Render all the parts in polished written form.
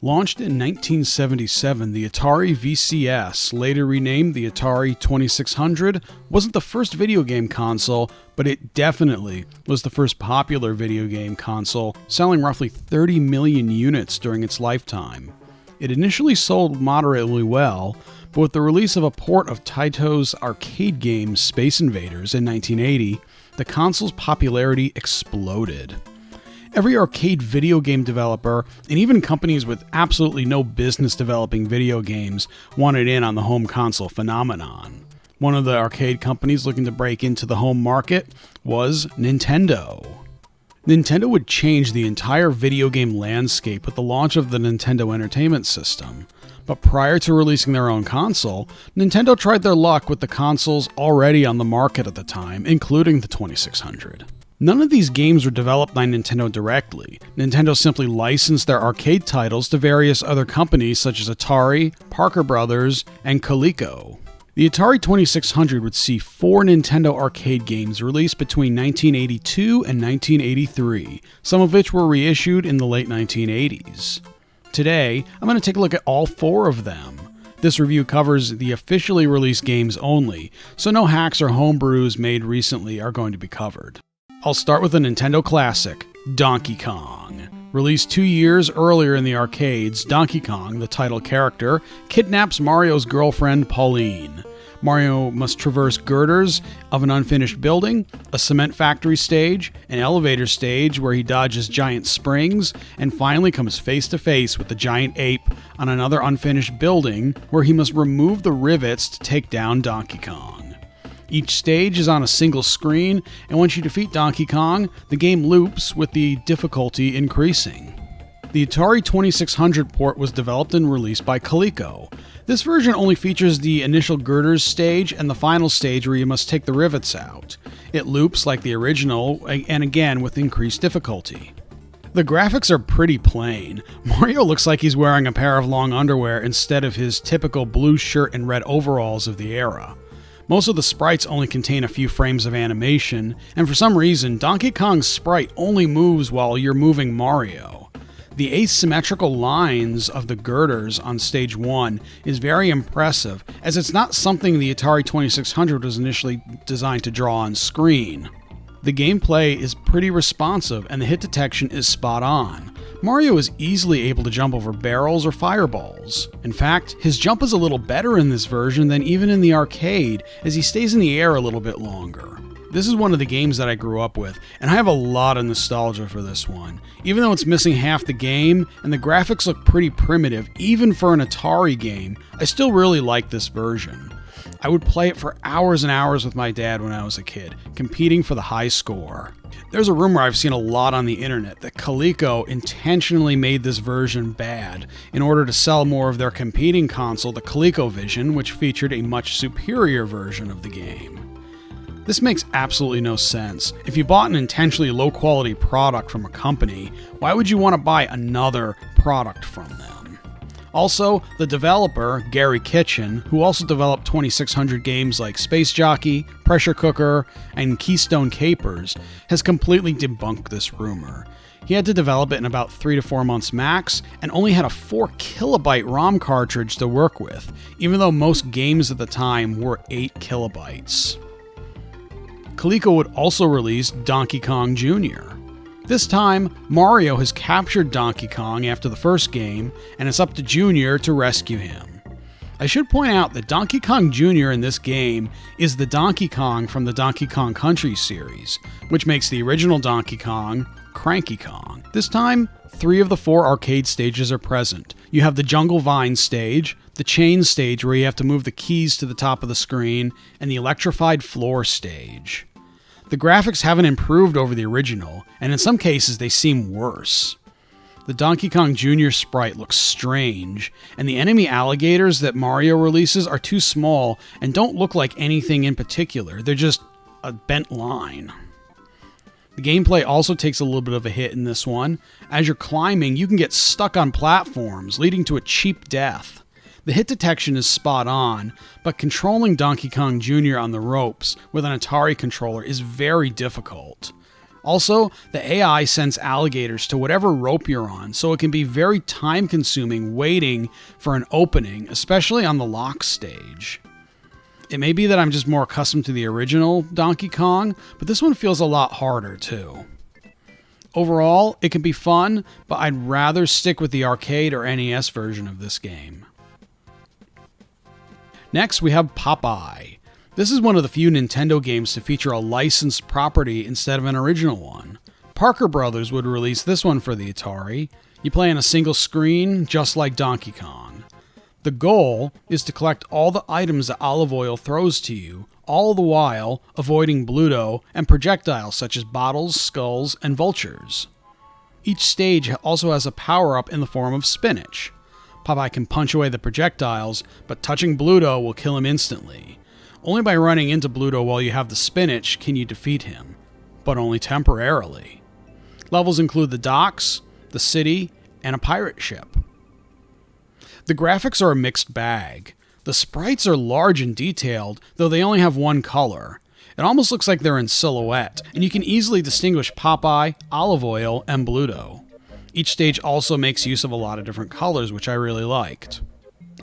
Launched in 1977, the Atari VCS, later renamed the Atari 2600, wasn't the first video game console, but it definitely was the first popular video game console, selling roughly 30 million units during its lifetime. It initially sold moderately well, but with the release of a port of Taito's arcade game Space Invaders in 1980, the console's popularity exploded. Every arcade video game developer, and even companies with absolutely no business developing video games, wanted in on the home console phenomenon. One of the arcade companies looking to break into the home market was Nintendo. Nintendo would change the entire video game landscape with the launch of the Nintendo Entertainment System. But prior to releasing their own console, Nintendo tried their luck with the consoles already on the market at the time, including the 2600. None of these games were developed by Nintendo directly. Nintendo simply licensed their arcade titles to various other companies such as Atari, Parker Brothers, and Coleco. The Atari 2600 would see 4 Nintendo arcade games released between 1982 and 1983, some of which were reissued in the late 1980s. Today, I'm going to take a look at all 4 of them. This review covers the officially released games only, so no hacks or homebrews made recently are going to be covered. I'll start with a Nintendo classic, Donkey Kong. Released 2 years earlier in the arcades, Donkey Kong, the title character, kidnaps Mario's girlfriend, Pauline. Mario must traverse girders of an unfinished building, a cement factory stage, an elevator stage where he dodges giant springs, and finally comes face to face with the giant ape on another unfinished building where he must remove the rivets to take down Donkey Kong. Each stage is on a single screen, and once you defeat Donkey Kong, the game loops with the difficulty increasing. The Atari 2600 port was developed and released by Coleco. This version only features the initial girders stage and the final stage where you must take the rivets out. It loops like the original, and again with increased difficulty. The graphics are pretty plain. Mario looks like he's wearing a pair of long underwear instead of his typical blue shirt and red overalls of the era. Most of the sprites only contain a few frames of animation, and for some reason, Donkey Kong's sprite only moves while you're moving Mario. The asymmetrical lines of the girders on stage 1 is very impressive, as it's not something the Atari 2600 was initially designed to draw on screen. The gameplay is pretty responsive, and the hit detection is spot on. Mario is easily able to jump over barrels or fireballs. In fact, his jump is a little better in this version than even in the arcade, as he stays in the air a little bit longer. This is one of the games that I grew up with, and I have a lot of nostalgia for this one. Even though it's missing half the game, and the graphics look pretty primitive, even for an Atari game, I still really like this version. I would play it for hours and hours with my dad when I was a kid, competing for the high score. There's a rumor I've seen a lot on the internet that Coleco intentionally made this version bad in order to sell more of their competing console, the ColecoVision, which featured a much superior version of the game. This makes absolutely no sense. If you bought an intentionally low-quality product from a company, why would you want to buy another product from them? Also, the developer, Gary Kitchen, who also developed 2600 games like Space Jockey, Pressure Cooker, and Keystone Capers, has completely debunked this rumor. He had to develop it in about 3 to 4 months max, and only had a 4 kilobyte ROM cartridge to work with, even though most games at the time were 8 kilobytes. Coleco would also release Donkey Kong Jr. This time, Mario has captured Donkey Kong after the first game, and it's up to Jr. to rescue him. I should point out that Donkey Kong Jr. in this game is the Donkey Kong from the Donkey Kong Country series, which makes the original Donkey Kong Cranky Kong. This time, 3 of the 4 arcade stages are present. You have the Jungle Vine stage, the Chain stage where you have to move the keys to the top of the screen, and the Electrified Floor stage. The graphics haven't improved over the original, and in some cases they seem worse. The Donkey Kong Jr. sprite looks strange, and the enemy alligators that Mario releases are too small and don't look like anything in particular. They're just a bent line. The gameplay also takes a little bit of a hit in this one. As you're climbing, you can get stuck on platforms, leading to a cheap death. The hit detection is spot on, but controlling Donkey Kong Jr. on the ropes with an Atari controller is very difficult. Also, the AI sends alligators to whatever rope you're on, so it can be very time-consuming waiting for an opening, especially on the lock stage. It may be that I'm just more accustomed to the original Donkey Kong, but this one feels a lot harder too. Overall, it can be fun, but I'd rather stick with the arcade or NES version of this game. Next, we have Popeye. This is one of the few Nintendo games to feature a licensed property instead of an original one. Parker Brothers would release this one for the Atari. You play on a single screen, just like Donkey Kong. The goal is to collect all the items that Olive Oyl throws to you, all the while avoiding Bluto and projectiles such as bottles, skulls, and vultures. Each stage also has a power-up in the form of spinach. Popeye can punch away the projectiles, but touching Bluto will kill him instantly. Only by running into Bluto while you have the spinach can you defeat him, but only temporarily. Levels include the docks, the city, and a pirate ship. The graphics are a mixed bag. The sprites are large and detailed, though they only have one color. It almost looks like they're in silhouette, and you can easily distinguish Popeye, Olive Oyl, and Bluto. Each stage also makes use of a lot of different colors, which I really liked.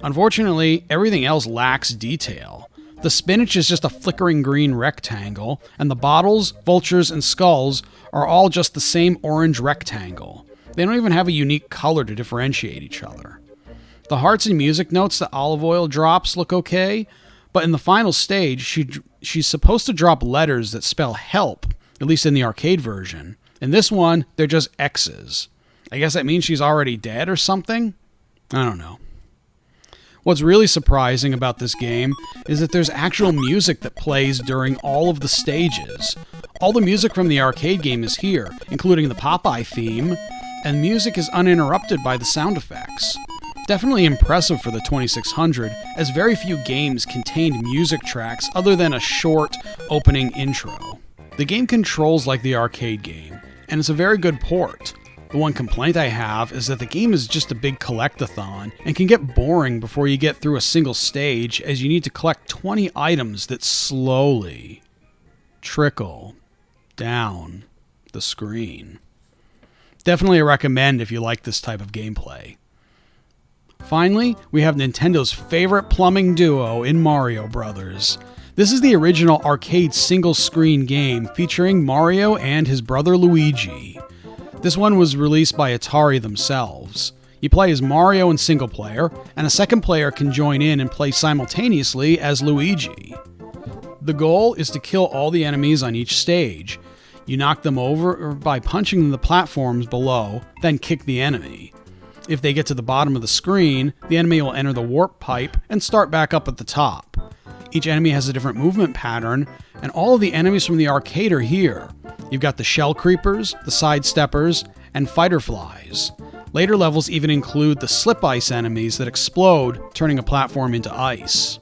Unfortunately, everything else lacks detail. The spinach is just a flickering green rectangle, and the bottles, vultures, and skulls are all just the same orange rectangle. They don't even have a unique color to differentiate each other. The hearts and music notes that Olive Oyl drops look okay, but in the final stage, she's supposed to drop letters that spell help, at least in the arcade version. In this one, they're just X's. I guess that means she's already dead or something? I don't know. What's really surprising about this game is that there's actual music that plays during all of the stages. All the music from the arcade game is here, including the Popeye theme, and music is uninterrupted by the sound effects. Definitely impressive for the 2600, as very few games contained music tracks other than a short opening intro. The game controls like the arcade game, and it's a very good port. The one complaint I have is that the game is just a big collect-a-thon and can get boring before you get through a single stage, as you need to collect 20 items that slowly trickle down the screen. Definitely a recommend if you like this type of gameplay. Finally, we have Nintendo's favorite plumbing duo in Mario Brothers. This is the original arcade single-screen game featuring Mario and his brother Luigi. This one was released by Atari themselves. You play as Mario in single player, and a second player can join in and play simultaneously as Luigi. The goal is to kill all the enemies on each stage. You knock them over by punching the platforms below, then kick the enemy. If they get to the bottom of the screen, the enemy will enter the warp pipe and start back up at the top. Each enemy has a different movement pattern, and all of the enemies from the arcade are here. You've got the shell creepers, the sidesteppers, and fighter flies. Later levels even include the slip ice enemies that explode, turning a platform into ice.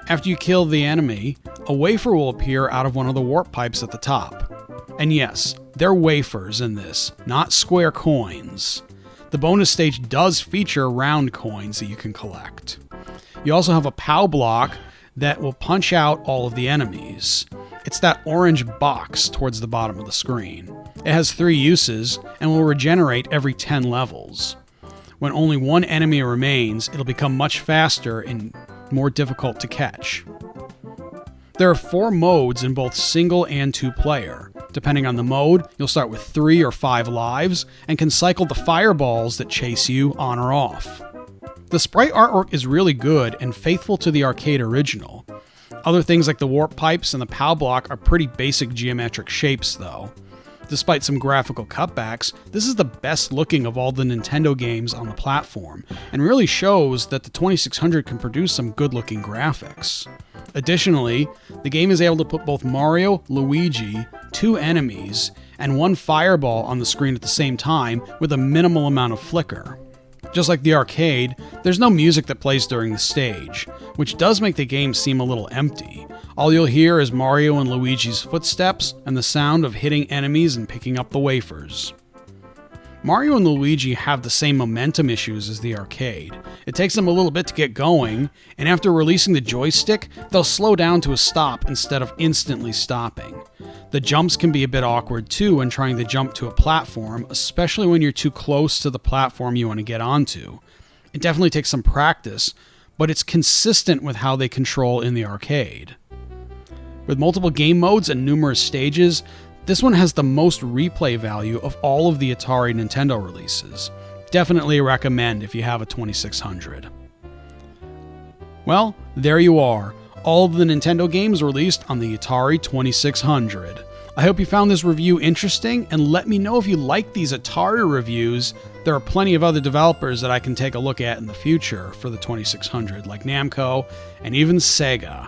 After you kill the enemy, a wafer will appear out of one of the warp pipes at the top. And yes, they're wafers in this, not square coins. The bonus stage does feature round coins that you can collect. You also have a POW block that will punch out all of the enemies. It's that orange box towards the bottom of the screen. It has 3 uses and will regenerate every 10 levels. When only one enemy remains, it'll become much faster and more difficult to catch. There are 4 modes in both single and 2-player. Depending on the mode, you'll start with 3 or 5 lives and can cycle the fireballs that chase you on or off. The sprite artwork is really good and faithful to the arcade original. Other things like the warp pipes and the POW block are pretty basic geometric shapes though. Despite some graphical cutbacks, this is the best looking of all the Nintendo games on the platform, and really shows that the 2600 can produce some good looking graphics. Additionally, the game is able to put both Mario, Luigi, 2 enemies, and 1 fireball on the screen at the same time with a minimal amount of flicker. Just like the arcade, there's no music that plays during the stage, which does make the game seem a little empty. All you'll hear is Mario and Luigi's footsteps and the sound of hitting enemies and picking up the wafers. Mario and Luigi have the same momentum issues as the arcade. It takes them a little bit to get going, and after releasing the joystick, they'll slow down to a stop instead of instantly stopping. The jumps can be a bit awkward too when trying to jump to a platform, especially when you're too close to the platform you want to get onto. It definitely takes some practice, but it's consistent with how they control in the arcade. With multiple game modes and numerous stages, this one has the most replay value of all of the Atari Nintendo releases. Definitely a recommend if you have a 2600. Well, there you are, all of the Nintendo games released on the Atari 2600. I hope you found this review interesting, and let me know if you like these Atari reviews. There are plenty of other developers that I can take a look at in the future for the 2600, like Namco and even Sega.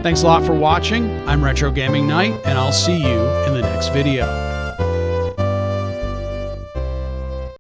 Thanks a lot for watching. I'm Retro Gaming Knight, and I'll see you in the next video.